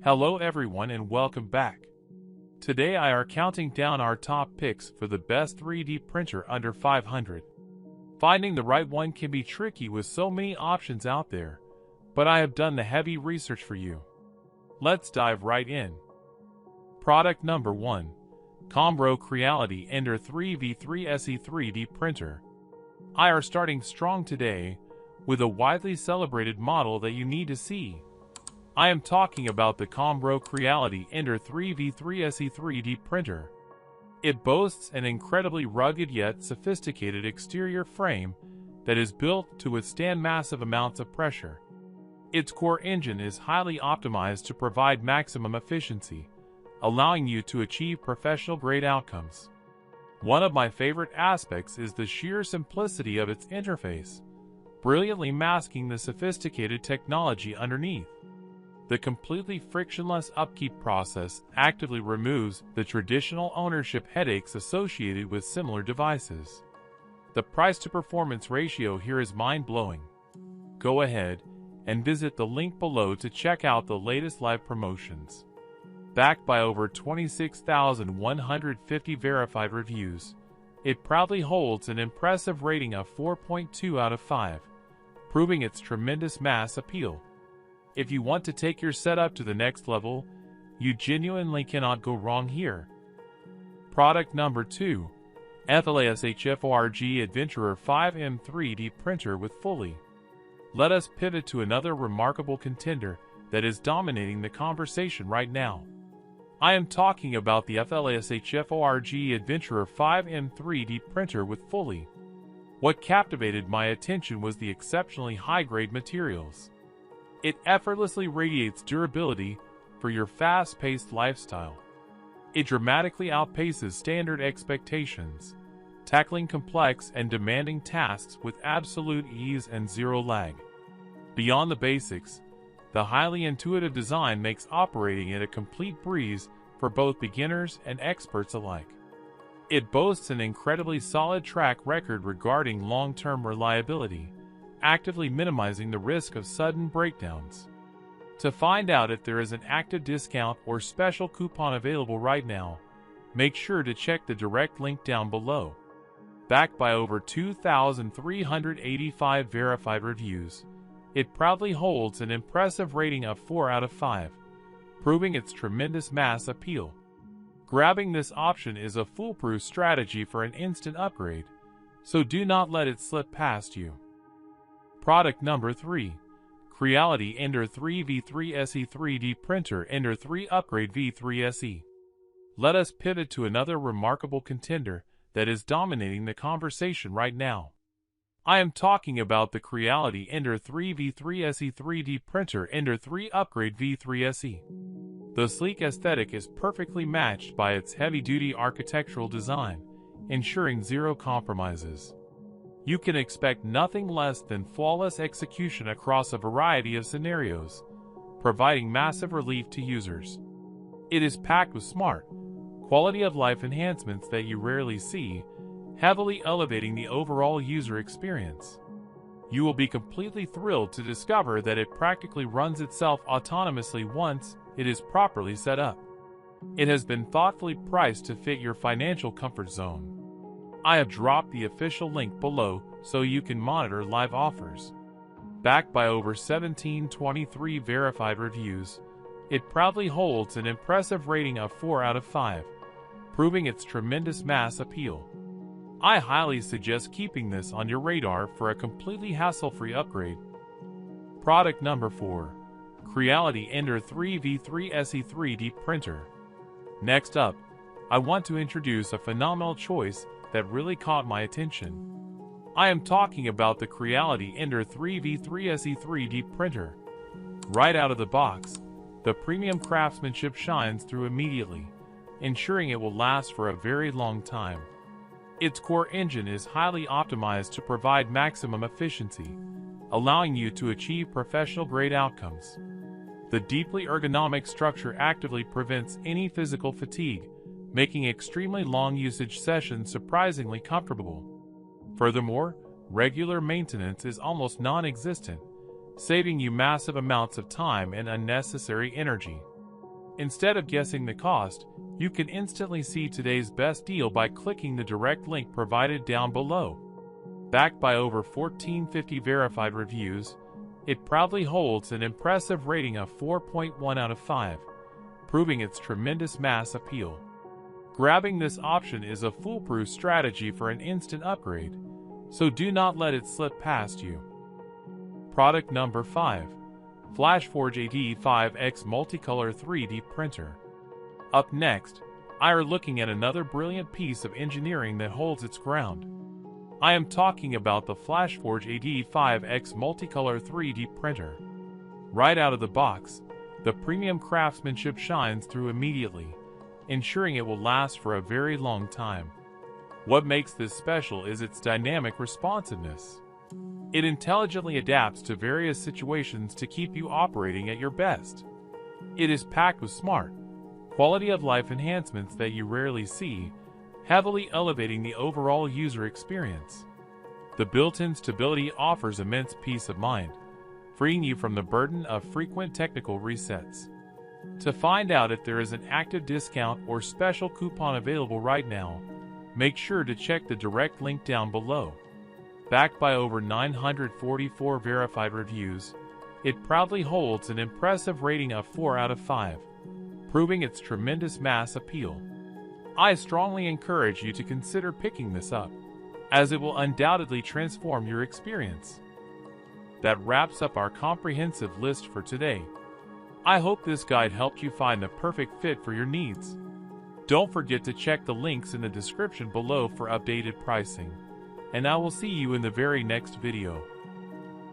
Hello everyone and welcome back. Today I are counting down our top picks for the best 3D printer under 500. Finding the right one can be tricky with so many options out there, but I have done the heavy research for you. Let's dive right in. Product number 1. Comgrow Creality Ender 3v3 SE 3D Printer. I are starting strong today with a widely celebrated model that you need to see. I am talking about the Comgrow Creality Ender 3v3 SE 3D printer. It boasts an incredibly rugged yet sophisticated exterior frame that is built to withstand massive amounts of pressure. Its core engine is highly optimized to provide maximum efficiency, allowing you to achieve professional-grade outcomes. One of my favorite aspects is the sheer simplicity of its interface, brilliantly masking the sophisticated technology underneath. The completely frictionless upkeep process actively removes the traditional ownership headaches associated with similar devices. The price-to-performance ratio here is mind-blowing. Go ahead and visit the link below to check out the latest live promotions. Backed by over 26,150 verified reviews, it proudly holds an impressive rating of 4.2 out of 5, proving its tremendous mass appeal. If you want to take your setup to the next level, you genuinely cannot go wrong here. Product number 2. FLASHFORGE Adventurer 5M 3D Printer with Fully. Let us pivot to another remarkable contender that is dominating the conversation right now. I am talking about the FLASHFORGE Adventurer 5M 3D Printer with Fully. What captivated my attention was the exceptionally high-grade materials. It effortlessly radiates durability for your fast-paced lifestyle. It dramatically outpaces standard expectations, tackling complex and demanding tasks with absolute ease and zero lag. Beyond the basics, the highly intuitive design makes operating it a complete breeze for both beginners and experts alike. It boasts an incredibly solid track record regarding long-term reliability, actively minimizing the risk of sudden breakdowns. To find out if there is an active discount or special coupon available right now, make sure to check the direct link down below. Backed by over 2,385 verified reviews, it proudly holds an impressive rating of 4 out of 5, proving its tremendous mass appeal. Grabbing this option is a foolproof strategy for an instant upgrade, so do not let it slip past you. Product number 3. Creality Ender 3v3 SE 3D Printer Ender 3 Upgrade v3 SE. Let us pivot to another remarkable contender that is dominating the conversation right now. I am talking about the Creality Ender 3v3 SE 3D Printer Ender 3 Upgrade v3 SE. The sleek aesthetic is perfectly matched by its heavy-duty architectural design, ensuring zero compromises. You can expect nothing less than flawless execution across a variety of scenarios, providing massive relief to users. It is packed with smart, quality-of-life enhancements that you rarely see, heavily elevating the overall user experience. You will be completely thrilled to discover that it practically runs itself autonomously once it is properly set up. It has been thoughtfully priced to fit your financial comfort zone. I have dropped the official link below so you can monitor live offers. Backed by over 1,723 verified reviews, it proudly holds an impressive rating of 4 out of 5, proving its tremendous mass appeal. I highly suggest keeping this on your radar for a completely hassle-free upgrade. Product number 4. Creality Ender 3v3 SE 3D Printer. Next up, I want to introduce a phenomenal choice that really caught my attention. I am talking about the Creality Ender 3v3 SE 3D Printer. Right out of the box, the premium craftsmanship shines through immediately, ensuring it will last for a very long time. Its core engine is highly optimized to provide maximum efficiency, allowing you to achieve professional-grade outcomes. The deeply ergonomic structure actively prevents any physical fatigue, making extremely long usage sessions surprisingly comfortable. Furthermore, regular maintenance is almost non-existent, saving you massive amounts of time and unnecessary energy. Instead of guessing the cost, you can instantly see today's best deal by clicking the direct link provided down below. Backed by over 1,450 verified reviews, it proudly holds an impressive rating of 4.1 out of 5, proving its tremendous mass appeal. Grabbing this option is a foolproof strategy for an instant upgrade, so do not let it slip past you. Product number 5. FLASHFORGE AD5X Multicolor 3D Printer. Up next, I are looking at another brilliant piece of engineering that holds its ground. I am talking about the FLASHFORGE AD5X Multicolor 3D Printer. Right out of the box, the premium craftsmanship shines through immediately, ensuring it will last for a very long time. What makes this special is its dynamic responsiveness. It intelligently adapts to various situations to keep you operating at your best. It is packed with smart, quality of life enhancements that you rarely see, heavily elevating the overall user experience. The built-in stability offers immense peace of mind, freeing you from the burden of frequent technical resets. To find out if there is an active discount or special coupon available right now, make sure to check the direct link down below. Backed by over 944 verified reviews, it proudly holds an impressive rating of 4 out of 5, proving its tremendous mass appeal. I strongly encourage you to consider picking this up, as it will undoubtedly transform your experience. That wraps up our comprehensive list for today. I hope this guide helped you find the perfect fit for your needs. Don't forget to check the links in the description below for updated pricing, and I will see you in the very next video.